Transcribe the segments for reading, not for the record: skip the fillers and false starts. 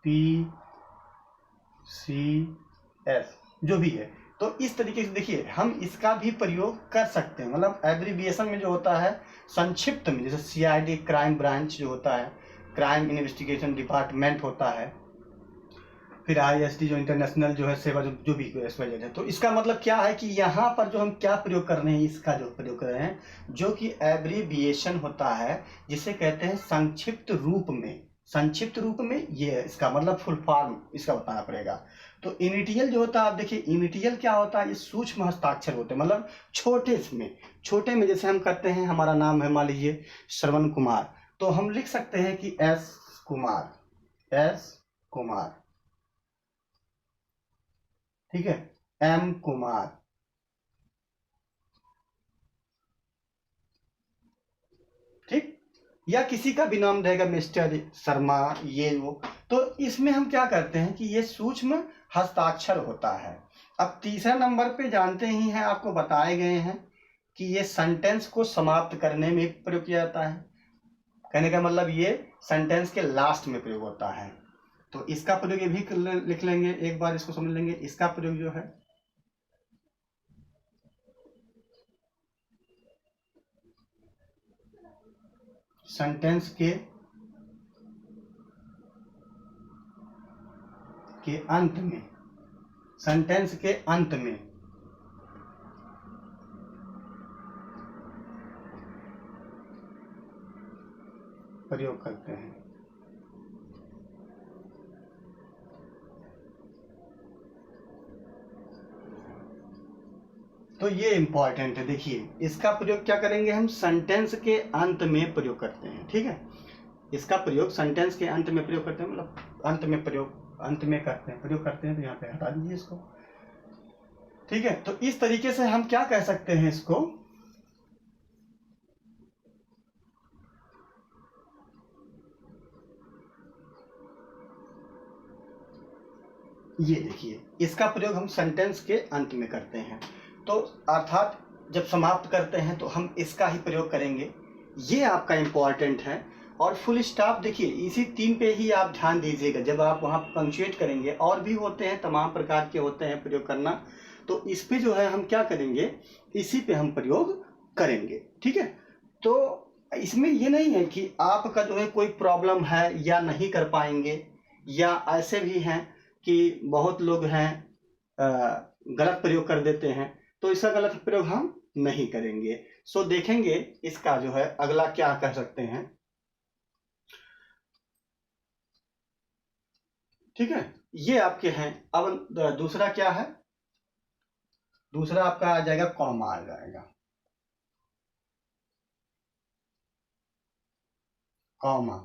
PCS जो भी है। तो इस तरीके से देखिए हम इसका भी प्रयोग कर सकते हैं, मतलब एब्रीविएशन में जो होता है संक्षिप्त में, जैसे CID क्राइम ब्रांच जो होता है, क्राइम इन्वेस्टिगेशन डिपार्टमेंट होता है, फिर ISD जो इंटरनेशनल जो है सेवा जो भी SYZ है। तो इसका मतलब क्या है कि यहाँ पर जो हम क्या प्रयोग कर रहे हैं, इसका जो प्रयोग कर रहे हैं जो कि एब्रीविएशन होता है जिसे कहते हैं संक्षिप्त रूप में। संक्षिप्त रूप में ये इसका मतलब फुल फॉर्म इसका बताना पड़ेगा। तो इनिटियल जो होता है, आप देखिए इनिटियल क्या होता है, ये सूक्ष्म हस्ताक्षर होते हैं, मतलब छोटे में जैसे हम करते हैं, हमारा नाम है मान लीजिए श्रवण कुमार, तो हम लिख सकते हैं कि S कुमार, ठीक है, M कुमार, ठीक, या किसी का भी नाम रहेगा मिस्टर शर्मा, ये वो। तो इसमें हम क्या करते हैं कि ये सूक्ष्म हस्ताक्षर होता है। अब तीसरा नंबर पे जानते ही हैं, आपको बताए गए हैं कि ये सेंटेंस को समाप्त करने में प्रयोग किया जाता है। कहने का मतलब ये सेंटेंस के लास्ट में प्रयोग होता है। तो इसका प्रयोग ये भी लिख लेंगे, एक बार इसको समझ लेंगे। इसका प्रयोग जो है सेंटेंस के अंत में, सेंटेंस के अंत में प्रयोग करते हैं। तो ये इंपॉर्टेंट है, देखिए इसका प्रयोग क्या करेंगे हम, सेंटेंस के अंत में प्रयोग करते हैं, ठीक है। इसका प्रयोग सेंटेंस के अंत में प्रयोग करते हैं, मतलब अंत में प्रयोग करते हैं। तो यहाँ पे हटा दीजिए इसको, ठीक है। तो इस तरीके से हम क्या कह सकते हैं इसको, ये देखिए इसका प्रयोग हम सेंटेंस के अंत में करते हैं। तो अर्थात जब समाप्त करते हैं तो हम इसका ही प्रयोग करेंगे, ये आपका इंपॉर्टेंट है। और फुल स्टॉप देखिए इसी 3 पे ही आप ध्यान दीजिएगा जब आप वहाँ पंक्चुएट करेंगे। और भी होते हैं, तमाम प्रकार के होते हैं प्रयोग करना, तो इस पे जो है हम क्या करेंगे, इसी पे हम प्रयोग करेंगे, ठीक है। तो इसमें ये नहीं है कि आपका जो है कोई प्रॉब्लम है या नहीं कर पाएंगे, या ऐसे भी हैं कि बहुत लोग हैं गलत प्रयोग कर देते हैं, तो इसका गलत प्रयोग हम नहीं करेंगे। सो देखेंगे इसका जो है अगला क्या कर सकते हैं, ठीक है। ये आपके हैं। अब दूसरा क्या है, दूसरा आपका आ जाएगा कॉमा आ जाएगा, कॉमा।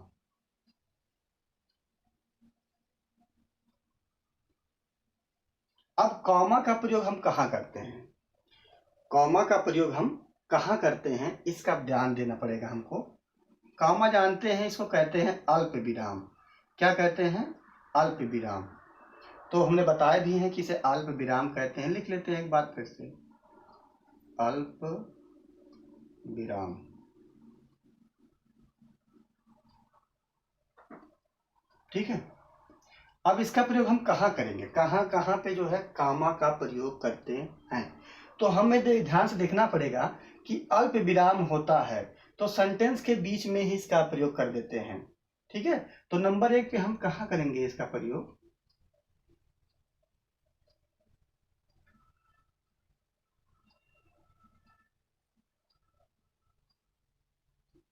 अब कॉमा का प्रयोग हम कहाँ करते हैं, कॉमा का प्रयोग हम कहाँ करते हैं इसका ध्यान देना पड़ेगा हमको। कॉमा जानते हैं, इसको कहते हैं अल्प विराम। क्या कहते हैं, अल्प विराम। तो हमने बताया भी है कि इसे अल्प विराम कहते हैं। लिख लेते हैं एक बार फिर से, अल्प विराम, ठीक है। अब इसका प्रयोग हम कहाँ करेंगे, कहाँ कहाँ पे जो है कॉमा का प्रयोग करते हैं। तो हमें ध्यान से देखना पड़ेगा कि अल्प विराम होता है तो सेंटेंस के बीच में ही इसका प्रयोग कर देते हैं, ठीक है। तो नंबर 1 पे हम कहाँ करेंगे इसका प्रयोग,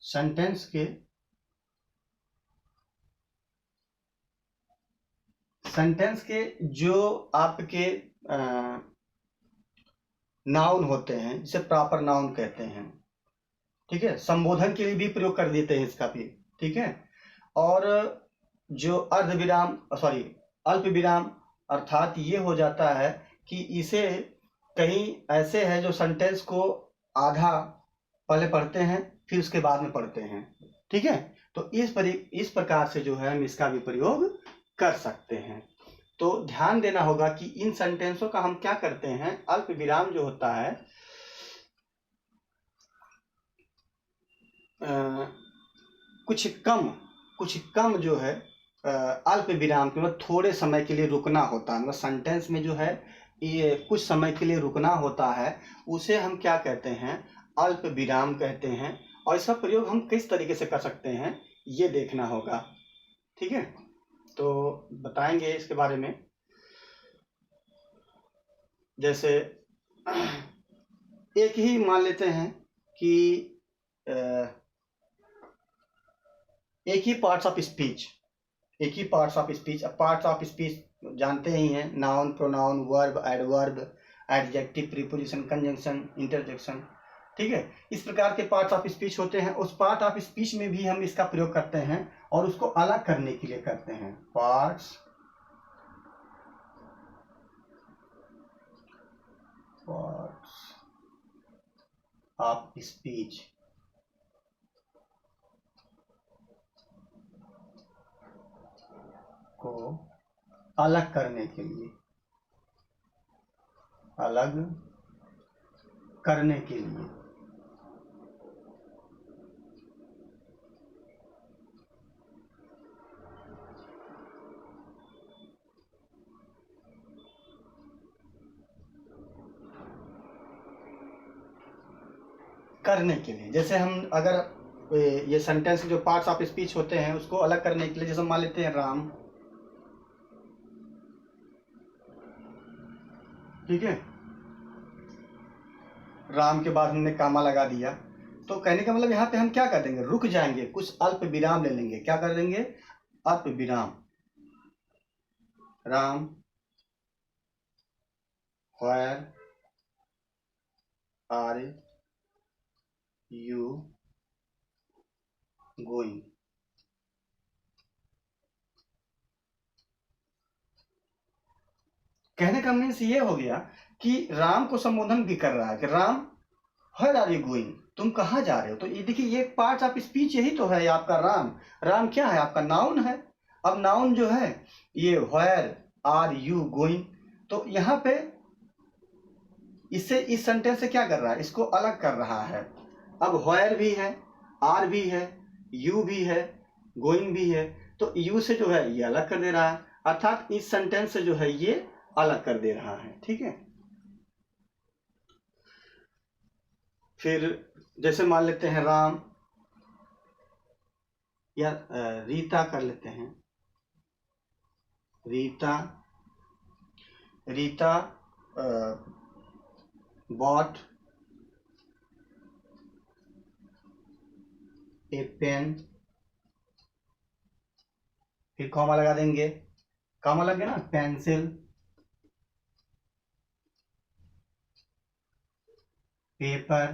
सेंटेंस के जो आपके नाउन होते हैं, जिसे प्रॉपर नाउन कहते हैं, ठीक है। संबोधन के लिए भी प्रयोग कर देते हैं इसका भी, ठीक है। और जो अर्ध विराम सॉरी अल्प विराम, अर्थात ये हो जाता है कि इसे कहीं ऐसे है जो सेंटेंस को आधा पहले पढ़ते हैं फिर उसके बाद में पढ़ते हैं, ठीक है। तो इस प्रकार से जो है हम इसका भी प्रयोग कर सकते हैं। तो ध्यान देना होगा कि इन सेंटेंसों का हम क्या करते हैं, अल्प विराम जो होता है कुछ कम जो है अल्प विराम के मतलब थोड़े समय के लिए रुकना होता है, मतलब सेंटेंस में जो है ये कुछ समय के लिए रुकना होता है, उसे हम क्या कहते हैं, अल्प विराम कहते हैं। और इसका प्रयोग हम किस तरीके से कर सकते हैं ये देखना होगा, ठीक है। तो बताएंगे इसके बारे में। जैसे एक ही मान लेते हैं कि एक ही पार्ट्स ऑफ स्पीच, एक ही parts of speech. Parts of speech जानते ही हैं, noun, pronoun, verb, adverb, adjective, preposition, conjunction, interjection, ठीक है। इस प्रकार के पार्ट्स ऑफ स्पीच होते हैं। उस पार्ट ऑफ स्पीच में भी हम इसका प्रयोग करते हैं और उसको अलग करने के लिए करते हैं। पार्ट्स ऑफ स्पीच को अलग करने के लिए, अलग करने के लिए करने के लिए जैसे हम अगर ये सेंटेंस जो पार्ट्स ऑफ स्पीच होते हैं उसको अलग करने के लिए, जैसे मान लेते हैं राम, ठीक है। राम के बाद हमने कामा लगा दिया, तो कहने का मतलब यहाँ पे हम क्या कर देंगे, रुक जाएंगे, कुछ अल्प विराम ले लेंगे। क्या कर देंगे, अल्प विराम। Ram, where are you going. कहने का मीन्स ये हो गया कि राम को संबोधन भी कर रहा है कि Ram, where are you going, तुम कहाँ जा रहे हो। तो ये देखिए, ये पार्ट ऑफ स्पीच यही तो है आपका राम। राम क्या है, आपका नाउन है। अब नाउन जो है ये व्हेयर आर यू गोइंग, तो यहाँ पे इससे, इस सेंटेंस से क्या कर रहा है, इसको अलग कर रहा है। अब व्हेयर भी है, आर भी है, यू भी है, गोइंग भी है, तो यू से जो है ये अलग कर दे रहा है, अर्थात इस सेंटेंस से जो है ये अलग कर दे रहा है, ठीक है। फिर जैसे मान लेते हैं राम या रीता कर लेते हैं, Rita, Rita bought a pen, फिर कॉमा लगा देंगे, कॉमा लग गया ना, पेंसिल, पेपर,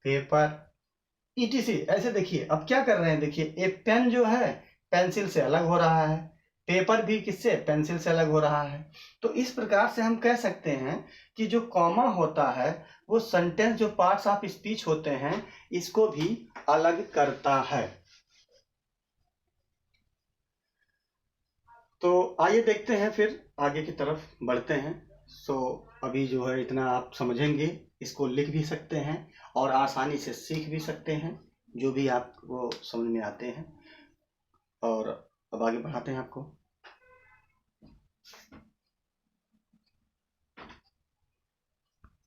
पेपर, ईटीसी। ऐसे देखिए अब क्या कर रहे हैं, देखिए ए पेन जो है पेंसिल से अलग हो रहा है, पेपर भी किससे, पेंसिल से अलग हो रहा है। तो इस प्रकार से हम कह सकते हैं कि जो कॉमा होता है वो सेंटेंस, जो पार्ट्स ऑफ स्पीच होते हैं इसको भी अलग करता है। तो आइए देखते हैं, फिर आगे की तरफ बढ़ते हैं। अभी जो है इतना आप समझेंगे, इसको लिख भी सकते हैं और आसानी से सीख भी सकते हैं, जो भी आपको समझ में आते हैं। और अब आगे बढ़ाते हैं आपको।